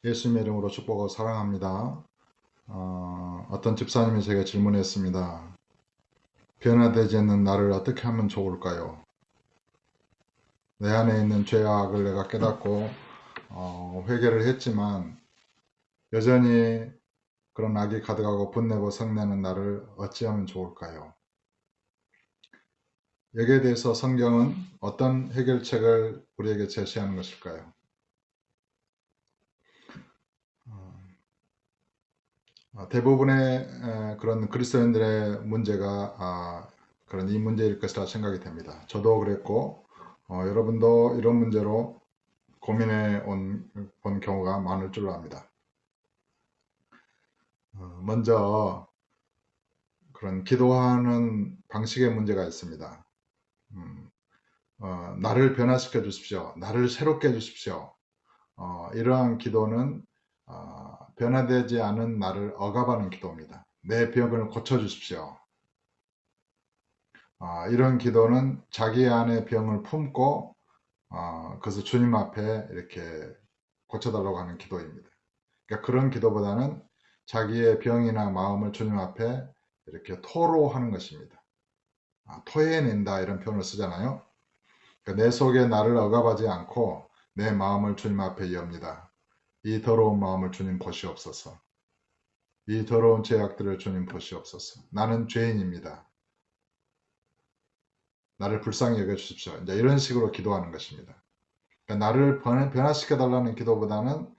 예수님의 이름으로 축복하고 사랑합니다. 어떤 집사님이 제게 질문했습니다. 변화되지 않는 나를 어떻게 하면 좋을까요? 내 안에 있는 죄악을 내가 깨닫고 회개를 했지만 여전히 그런 악이 가득하고 분내고 성내는 나를 어찌하면 좋을까요? 여기에 대해서 성경은 어떤 해결책을 우리에게 제시하는 것일까요? 대부분의 그런 그리스도인들의 문제가 그런 이 문제일 것이라 생각이 됩니다. 저도 그랬고 여러분도 이런 문제로 고민해 본 경우가 많을 줄로 압니다. 먼저 그런 기도하는 방식의 문제가 있습니다. 음, 나를 변화시켜 주십시오. 나를 새롭게 해 주십시오. 이러한 기도는 변화되지 않은 나를 억압하는 기도입니다. 내 병을 고쳐 주십시오. 이런 기도는 자기 안의 병을 품고 그래서 주님 앞에 이렇게 고쳐달라고 하는 기도입니다. 그러니까 그런 기도보다는 자기의 병이나 마음을 주님 앞에 이렇게 토로하는 것입니다. 토해낸다 이런 표현을 쓰잖아요. 그러니까 내 속에 나를 억압하지 않고 내 마음을 주님 앞에 엽니다. 이 더러운 마음을 주님 보시옵소서. 이 더러운 죄악들을 주님 보시옵소서. 나는 죄인입니다. 나를 불쌍히 여겨주십시오. 이제 이런 식으로 기도하는 것입니다. 그러니까 나를 변화시켜 달라는 기도보다는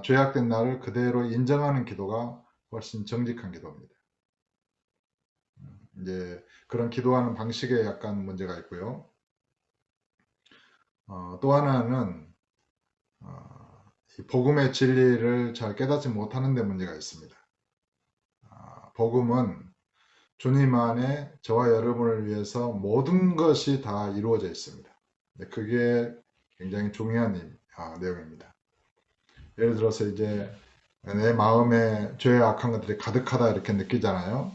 죄악된 나를 그대로 인정하는 기도가 훨씬 정직한 기도입니다. 이제 그런 기도하는 방식에 약간 문제가 있고요. 또 하나는 이 복음의 진리를 잘 깨닫지 못하는 데 문제가 있습니다. 복음은 주님 안에 저와 여러분을 위해서 모든 것이 다 이루어져 있습니다. 그게 굉장히 중요한 내용입니다. 예를 들어서 이제 내 마음에 죄의 악한 것들이 가득하다 이렇게 느끼잖아요.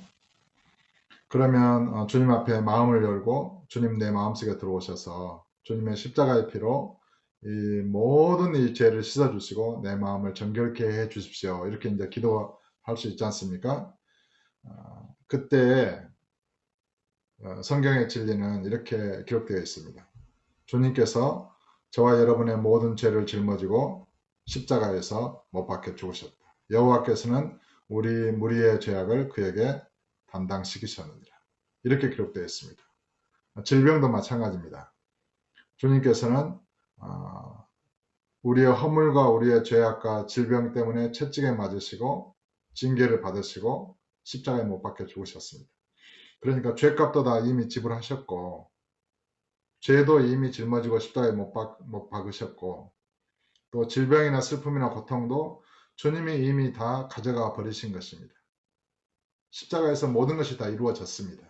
그러면 주님 앞에 마음을 열고 주님 내 마음속에 들어오셔서 주님의 십자가의 피로 이 모든 이 죄를 씻어주시고 내 마음을 정결케 해 주십시오. 이렇게 이제 기도할 수 있지 않습니까? 그때 성경의 진리는 이렇게 기록되어 있습니다. 주님께서 저와 여러분의 모든 죄를 짊어지고 십자가에서 못 박혀 죽으셨다. 여호와께서는 우리 무리의 죄악을 그에게 담당시키셨느니라. 이렇게 기록되어 있습니다. 질병도 마찬가지입니다. 주님께서는 우리의 허물과 우리의 죄악과 질병 때문에 채찍에 맞으시고 징계를 받으시고 십자가에 못 박혀 죽으셨습니다. 그러니까 죄값도 다 이미 지불하셨고 죄도 이미 짊어지고 십자가에 못 박으셨고 또 질병이나 슬픔이나 고통도 주님이 이미 다 가져가 버리신 것입니다. 십자가에서 모든 것이 다 이루어졌습니다.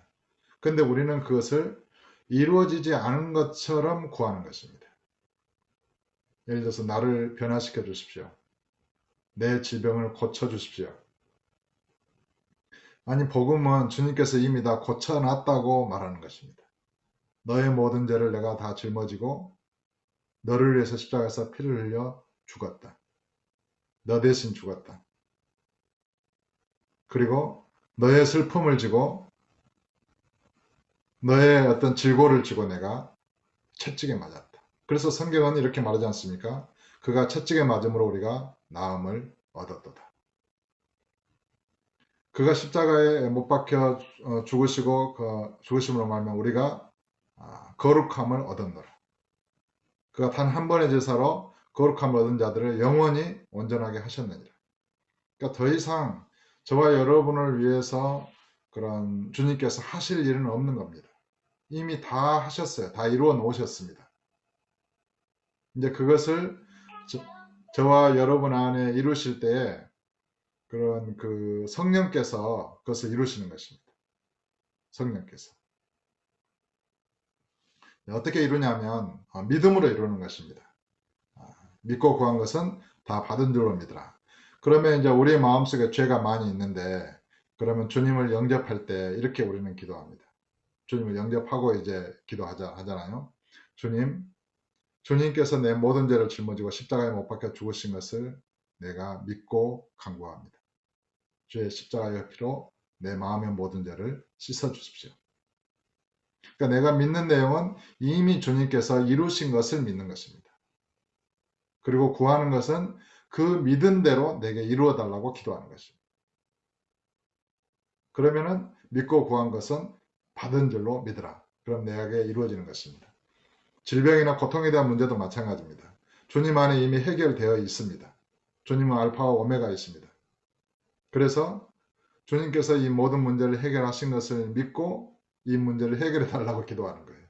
그런데 우리는 그것을 이루어지지 않은 것처럼 구하는 것입니다. 예를 들어서 나를 변화시켜 주십시오. 내 질병을 고쳐 주십시오. 아니 복음은 주님께서 이미 다 고쳐놨다고 말하는 것입니다. 너의 모든 죄를 내가 다 짊어지고 너를 위해서 십자가에서 피를 흘려 죽었다. 너 대신 죽었다. 그리고 너의 슬픔을 지고 너의 어떤 질고를 지고 내가 채찍에 맞았다. 그래서 성경은 이렇게 말하지 않습니까? 그가 채찍에 맞음으로 우리가 나음을 얻었도다. 그가 십자가에 못 박혀 죽으시고 그 죽으심으로 말하면 우리가 거룩함을 얻었노라. 그가 단 한 번의 제사로 거룩함을 얻은 자들을 영원히 온전하게 하셨느니라. 그러니까 더 이상 저와 여러분을 위해서 그런 주님께서 하실 일은 없는 겁니다. 이미 다 하셨어요. 다 이루어 놓으셨습니다. 이제 그것을 저와 여러분 안에 이루실 때에 그런 그 성령께서 그것을 이루시는 것입니다. 성령께서. 어떻게 이루냐면 믿음으로 이루는 것입니다. 믿고 구한 것은 다 받은 줄로 믿으라. 그러면 이제 우리의 마음속에 죄가 많이 있는데 그러면 주님을 영접할 때 이렇게 우리는 기도합니다. 주님을 영접하고 이제 하잖아요. 주님께서 내 모든 죄를 짊어지고 십자가에 못 박혀 죽으신 것을 내가 믿고 간구합니다. 주의 십자가의 피로 내 마음의 모든 죄를 씻어 주십시오. 그러니까 내가 믿는 내용은 이미 주님께서 이루신 것을 믿는 것입니다. 그리고 구하는 것은 그 믿은 대로 내게 이루어 달라고 기도하는 것입니다. 그러면은 믿고 구한 것은 받은 줄로 믿으라. 그럼 내게 이루어지는 것입니다. 질병이나 고통에 대한 문제도 마찬가지입니다. 주님 안에 이미 해결되어 있습니다. 주님은 알파와 오메가이십니다. 그래서 주님께서 이 모든 문제를 해결하신 것을 믿고 이 문제를 해결해 달라고 기도하는 거예요.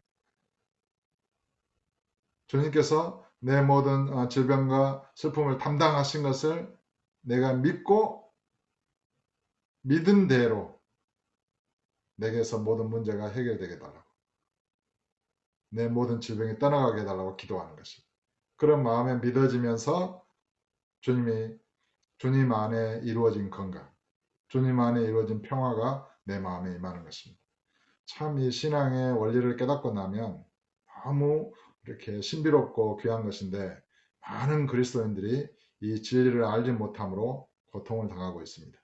주님께서 내 모든 질병과 슬픔을 담당하신 것을 내가 믿고 믿은 대로 내게서 모든 문제가 해결되게 해달라고, 내 모든 질병이 떠나가게 해달라고 기도하는 것입니다. 그런 마음에 믿어지면서 주님 안에 이루어진 건강, 주님 안에 이루어진 평화가 내 마음에 임하는 것입니다. 참 이 신앙의 원리를 깨닫고 나면 너무 이렇게 신비롭고 귀한 것인데, 많은 그리스도인들이 이 진리를 알지 못함으로 고통을 당하고 있습니다.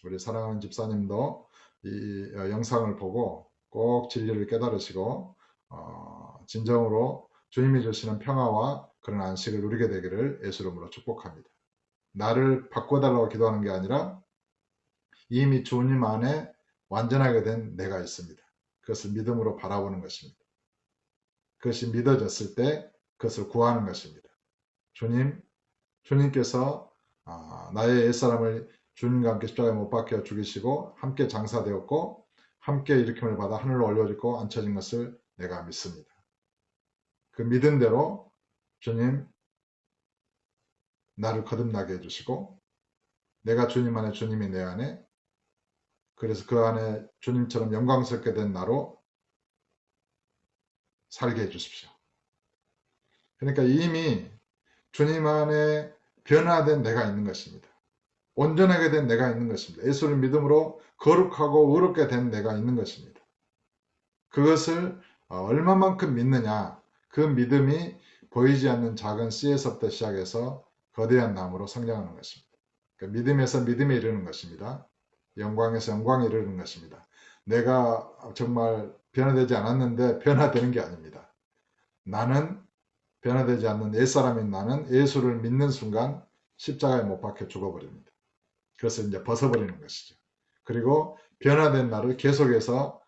우리 사랑하는 집사님도 이 영상을 보고 꼭 진리를 깨달으시고 진정으로 주님이 주시는 평화와 그런 안식을 누리게 되기를 예수 이름으로 축복합니다. 나를 바꿔달라고 기도하는 게 아니라 이미 주님 안에 완전하게 된 내가 있습니다. 그것을 믿음으로 바라보는 것입니다. 그것이 믿어졌을 때 그것을 구하는 것입니다. 주님께서 나의 옛사람을 주님과 함께 십자가에 못 박혀 죽이시고 함께 장사되었고 함께 일으킴을 받아 하늘로 올려지고 앉혀진 것을 내가 믿습니다. 그 믿은 대로 주님 나를 거듭나게 해주시고 내가 주님 안에 주님이 내 안에, 그래서 그 안에 주님처럼 영광스럽게 된 나로 살게 해주십시오. 그러니까 이미 주님 안에 변화된 내가 있는 것입니다. 온전하게 된 내가 있는 것입니다. 예수를 믿음으로 거룩하고 의롭게 된 내가 있는 것입니다. 그것을 얼마만큼 믿느냐, 그 믿음이 보이지 않는 작은 씨에서부터 시작해서 거대한 나무로 성장하는 것입니다. 그러니까 믿음에서 믿음에 이르는 것입니다. 영광에서 영광에 이르는 것입니다. 내가 정말 변화되지 않았는데 변화되는 게 아닙니다. 나는 변화되지 않는 옛사람인 나는 예수를 믿는 순간 십자가에 못 박혀 죽어버립니다. 그것을 이제 벗어버리는 것이죠. 그리고 변화된 나를 계속해서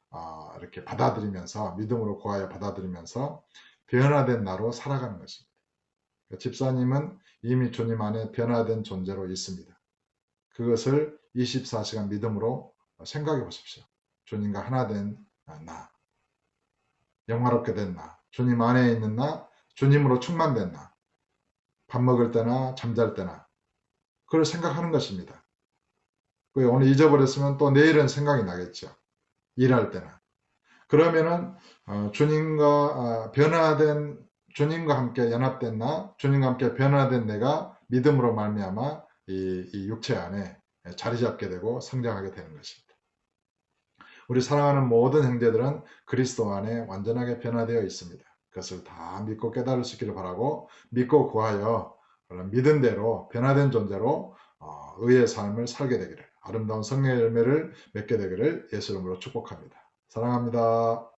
이렇게 받아들이면서 믿음으로 구하여 받아들이면서 변화된 나로 살아가는 것입니다. 그러니까 집사님은 이미 주님 안에 변화된 존재로 있습니다. 그것을 24시간 믿음으로 생각해 보십시오. 주님과 하나 된 나, 영화롭게 된 나, 주님 안에 있는 나, 주님으로 충만된 나, 밥 먹을 때나 잠잘 때나 그걸 생각하는 것입니다. 오늘 잊어버렸으면 또 내일은 생각이 나겠죠. 일할 때나. 그러면은 주님과 함께 연합된 나, 주님과 함께 변화된 내가 믿음으로 말미암아 이 육체 안에 자리 잡게 되고 성장하게 되는 것입니다. 우리 사랑하는 모든 형제들은 그리스도 안에 완전하게 변화되어 있습니다. 그것을 다 믿고 깨달을 수 있기를 바라고, 믿고 구하여 믿은 대로 변화된 존재로 의의 삶을 살게 되기를, 아름다운 성령의 열매를 맺게 되기를 예수 이름으로 축복합니다. 사랑합니다.